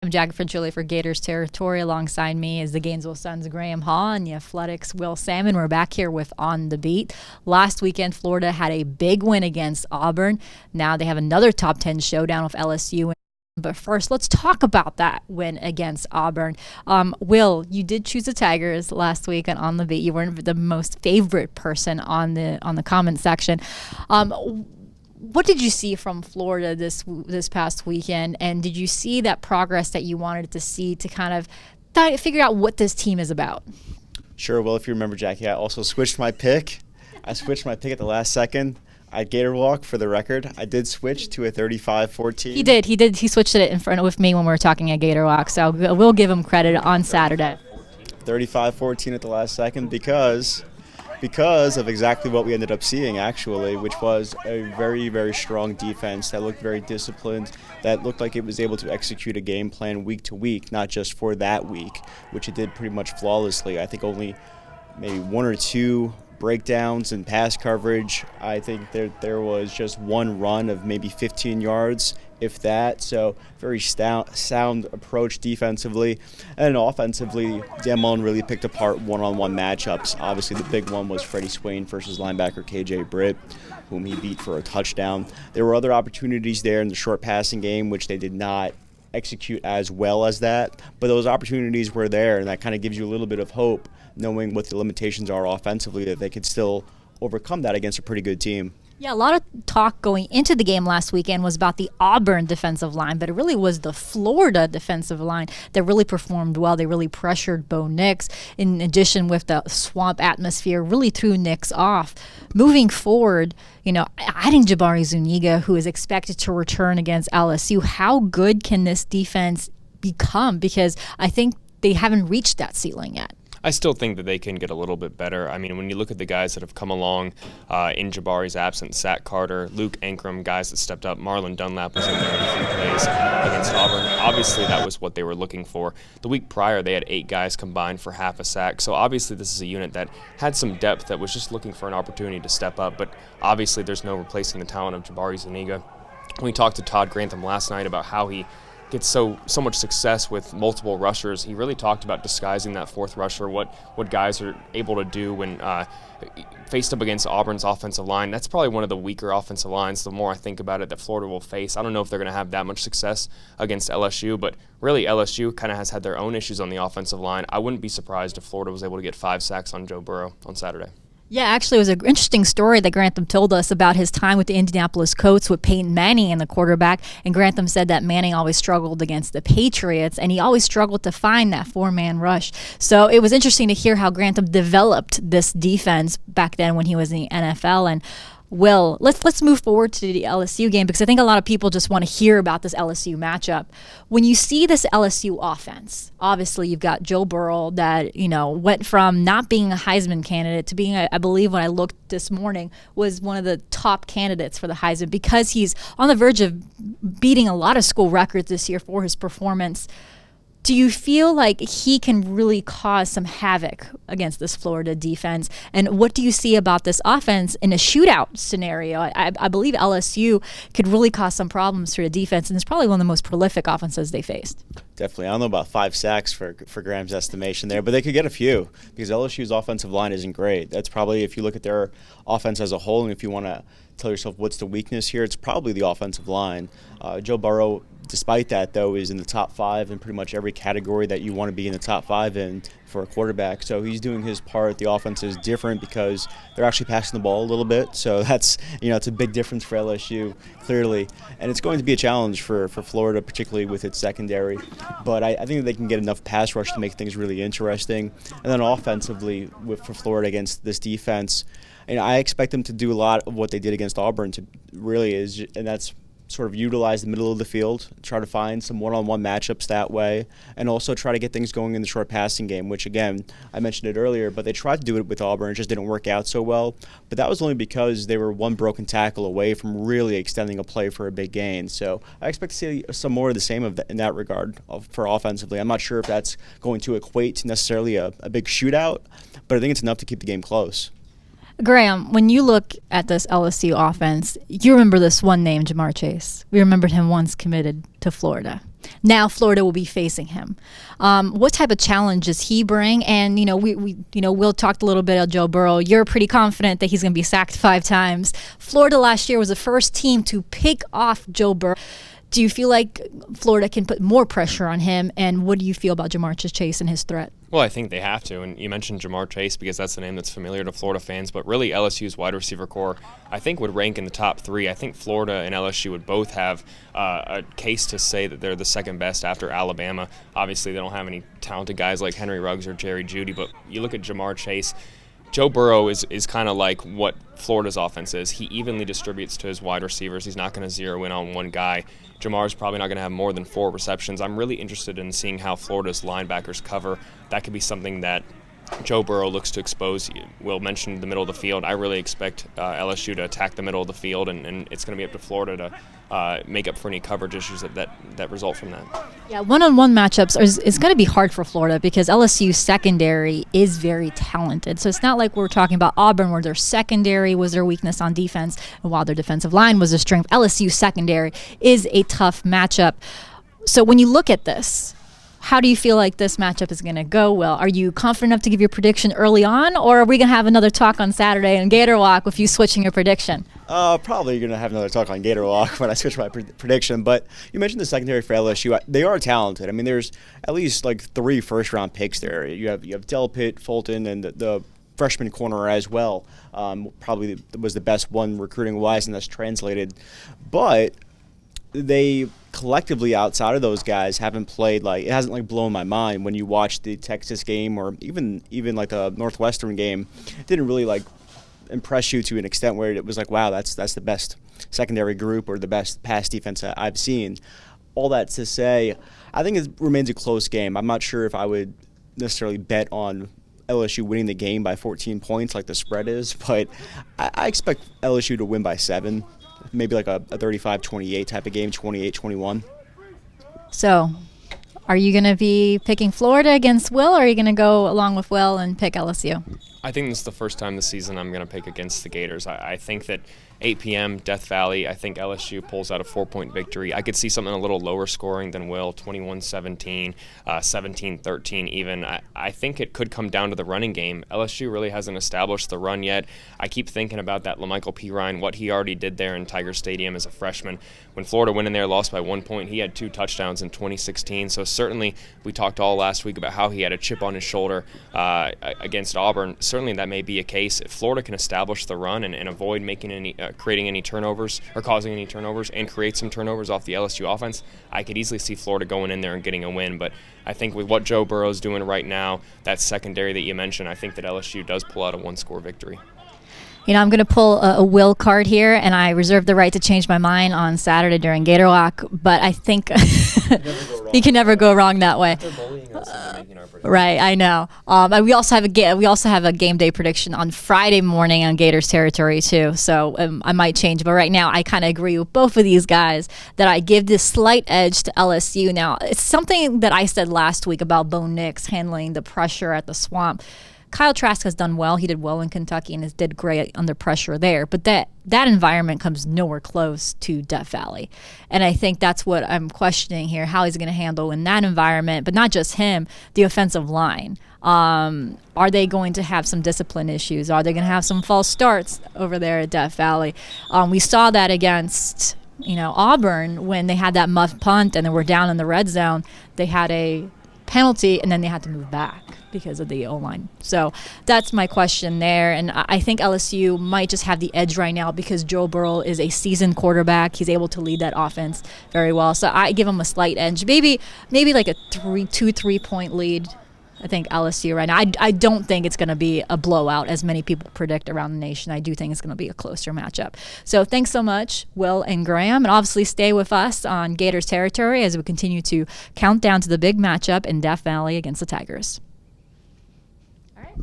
I'm Jacquie Franciulli for Gators Territory. Alongside me is the Gainesville Sun's Graham Hall and the Athletics' Will Sammon. We're back here with On the Beat. Last weekend, Florida had a big win against Auburn. Now they have another top 10 showdown with LSU. But first, let's talk about that win against Auburn. Will, you did choose the Tigers last week on the Beat. You weren't the most favorite person on the comment section. What did you see from Florida this past weekend, and did you see that progress that you wanted to see to kind of figure out what this team is about? Sure. Well, if you remember, Jackie, I also switched my pick. I switched my pick at the last second. I Gator Walk, for the record. I did switch to a 35-14. He did. He switched it in front with me when we were talking at Gator Walk, so we'll give him credit on Saturday. 35-14 at the last second because of exactly what we ended up seeing, actually, which was a very, very strong defense that looked very disciplined, that looked like it was able to execute a game plan week to week, not just for that week, which it did pretty much flawlessly. I think only maybe one or two breakdowns and pass coverage. I think there was just one run of maybe 15 yards, if that. So very sound approach defensively. And offensively, Dan Mullen really picked apart one-on-one matchups. Obviously, the big one was Freddie Swain versus linebacker KJ Britt, whom he beat for a touchdown. There were other opportunities there in the short passing game, which they did not execute as well as that. But those opportunities were there, and that kind of gives you a little bit of hope, knowing what the limitations are offensively, that they could still overcome that against a pretty good team. Yeah, a lot of talk going into the game last weekend was about the Auburn defensive line, but it really was the Florida defensive line that really performed well. They really pressured Bo Nix. In addition, with the swamp atmosphere, really threw Nix off. Moving forward, adding Jabari Zuniga, who is expected to return against LSU, how good can this defense become? Because I think they haven't reached that ceiling yet. I still think that they can get a little bit better. I mean, when you look at the guys that have come along in Jabari's absence, Zach Carter, Luke Ankrum, guys that stepped up, Marlon Dunlap was in there in a few plays against Auburn. Obviously, that was what they were looking for. The week prior, they had 8 guys combined for half a sack. So obviously, this is a unit that had some depth, that was just looking for an opportunity to step up. But obviously, there's no replacing the talent of Jabari Zuniga. We talked to Todd Grantham last night about how he gets so much success with multiple rushers. He really talked about disguising that fourth rusher, what guys are able to do when faced up against Auburn's offensive line. That's probably one of the weaker offensive lines, the more I think about it, that Florida will face. I don't know if they're going to have that much success against LSU, but really LSU kind of has had their own issues on the offensive line. I wouldn't be surprised if Florida was able to get 5 sacks on Joe Burrow on Saturday. Yeah, actually, it was an interesting story that Grantham told us about his time with the Indianapolis Colts with Peyton Manning and the quarterback. And Grantham said that Manning always struggled against the Patriots, and he always struggled to find that 4-man rush. So it was interesting to hear how Grantham developed this defense back then when he was in the NFL. And Will, let's move forward to the LSU game, because I think a lot of people just want to hear about this LSU matchup. When you see this LSU offense, obviously you've got Joe Burrow that, went from not being a Heisman candidate to being, I believe when I looked this morning, was one of the top candidates for the Heisman, because he's on the verge of beating a lot of school records this year for his performance. Do you feel like he can really cause some havoc against this Florida defense? And what do you see about this offense in a shootout scenario? I believe LSU could really cause some problems for the defense, and it's probably one of the most prolific offenses they faced. Definitely. I don't know about 5 sacks for Graham's estimation there, but they could get a few, because LSU's offensive line isn't great. That's probably, if you look at their offense as a whole, and if you want to tell yourself what's the weakness here, it's probably the offensive line. Joe Burrow, despite that, though, is in the top 5 in pretty much every category that you want to be in the top 5 in for a quarterback. So he's doing his part. The offense is different because they're actually passing the ball a little bit. So that's, it's a big difference for LSU, clearly. And it's going to be a challenge for Florida, particularly with its secondary. But I think that they can get enough pass rush to make things really interesting. And then offensively, for Florida against this defense, I expect them to do a lot of what they did against Auburn, and that's sort of utilize the middle of the field, try to find some one-on-one matchups that way, and also try to get things going in the short passing game, which, again, I mentioned it earlier, but they tried to do it with Auburn. It just didn't work out so well. But that was only because they were one broken tackle away from really extending a play for a big gain. So I expect to see some more of the same in that regard for offensively. I'm not sure if that's going to equate to necessarily a big shootout, but I think it's enough to keep the game close. Graham, when you look at this LSU offense, you remember this one name, Jamar Chase. We remembered him once committed to Florida. Now Florida will be facing him. What type of challenge does he bring? And Will talked a little bit of Joe Burrow. You're pretty confident that he's going to be sacked 5 times. Florida last year was the first team to pick off Joe Burrow. Do you feel like Florida can put more pressure on him? And what do you feel about Jamar Chase and his threat? Well, I think they have to. And you mentioned Jamar Chase because that's the name that's familiar to Florida fans. But really, LSU's wide receiver core, I think, would rank in the top 3. I think Florida and LSU would both have a case to say that they're the second best after Alabama. Obviously, they don't have any talented guys like Henry Ruggs or Jerry Jeudy. But you look at Jamar Chase, Joe Burrow is kind of like what Florida's offense is. He evenly distributes to his wide receivers. He's not going to zero in on one guy. Jamar's probably not going to have more than 4 receptions. I'm really interested in seeing how Florida's linebackers cover. That could be something that Joe Burrow looks to expose. Will mentioned the middle of the field. I really expect LSU to attack the middle of the field, and it's going to be up to Florida to make up for any coverage issues that result from that. Yeah, one-on-one matchups is going to be hard for Florida because LSU's secondary is very talented. So it's not like we're talking about Auburn where their secondary was their weakness on defense, and while their defensive line was their strength, LSU's secondary is a tough matchup. So when you look at this, how do you feel like this matchup is going to go, Will? Are you confident enough to give your prediction early on, or are we going to have another talk on Saturday in Gator Walk with you switching your prediction? Probably going to have another talk on Gator Walk when I switch my prediction. But you mentioned the secondary for LSU. They are talented. I mean, there's at least like 3 first-round picks there. You have Delpit, Fulton, and the freshman corner as well. Probably was the best one recruiting-wise, and that's translated. But they collectively outside of those guys haven't played it hasn't blown my mind when you watch the Texas game or even like the Northwestern game. It didn't really impress you to an extent where it was wow, that's the best secondary group or the best pass defense I've seen. All that to say, I think it remains a close game. I'm not sure if I would necessarily bet on LSU winning the game by 14 points like the spread is, but I expect LSU to win by 7. Maybe like a 35-28 type of game, 28-21. So, are you going to be picking Florida against Will, or are you going to go along with Will and pick LSU? I think this is the first time this season I'm going to pick against the Gators. I think that 8 p.m., Death Valley, I think LSU pulls out a 4-point victory. I could see something a little lower scoring than Will, 21-17, 17-13 even. I think it could come down to the running game. LSU really hasn't established the run yet. I keep thinking about that LaMichael Pirine, what he already did there in Tiger Stadium as a freshman. When Florida went in there, lost by 1 point, he had 2 touchdowns in 2016. So certainly we talked all last week about how he had a chip on his shoulder against Auburn. Certainly that may be a case. If Florida can establish the run and avoid making any creating any turnovers or causing any turnovers and create some turnovers off the LSU offense, I could easily see Florida going in there and getting a win. But I think with what Joe Burrow's doing right now, that secondary that you mentioned, I think that LSU does pull out a 1-score victory. I'm going to pull a Will card here, and I reserve the right to change my mind on Saturday during Gator Walk, but I think you can never go wrong that way. Right, I know. We also have a game day prediction on Friday morning on Gators territory too, so I might change. But right now, I kind of agree with both of these guys that I give this slight edge to LSU. Now, it's something that I said last week about Bo Nix handling the pressure at the Swamp. Kyle Trask has done well. He did well in Kentucky and did great under pressure there. But that environment comes nowhere close to Death Valley. And I think that's what I'm questioning here, how he's going to handle in that environment. But not just him, the offensive line. Are they going to have some discipline issues? Are they going to have some false starts over there at Death Valley? We saw that against Auburn when they had that muff punt and they were down in the red zone. They had a penalty and then they had to move back because of the O-line. So that's my question there. And I think LSU might just have the edge right now because Joe Burrow is a seasoned quarterback. He's able to lead that offense very well. So I give him a slight edge. Maybe like a 3-point lead. I think LSU right now. I don't think it's going to be a blowout as many people predict around the nation. I do think it's going to be a closer matchup. So thanks so much, Will and Graham. And obviously stay with us on Gators territory as we continue to count down to the big matchup in Death Valley against the Tigers. All right.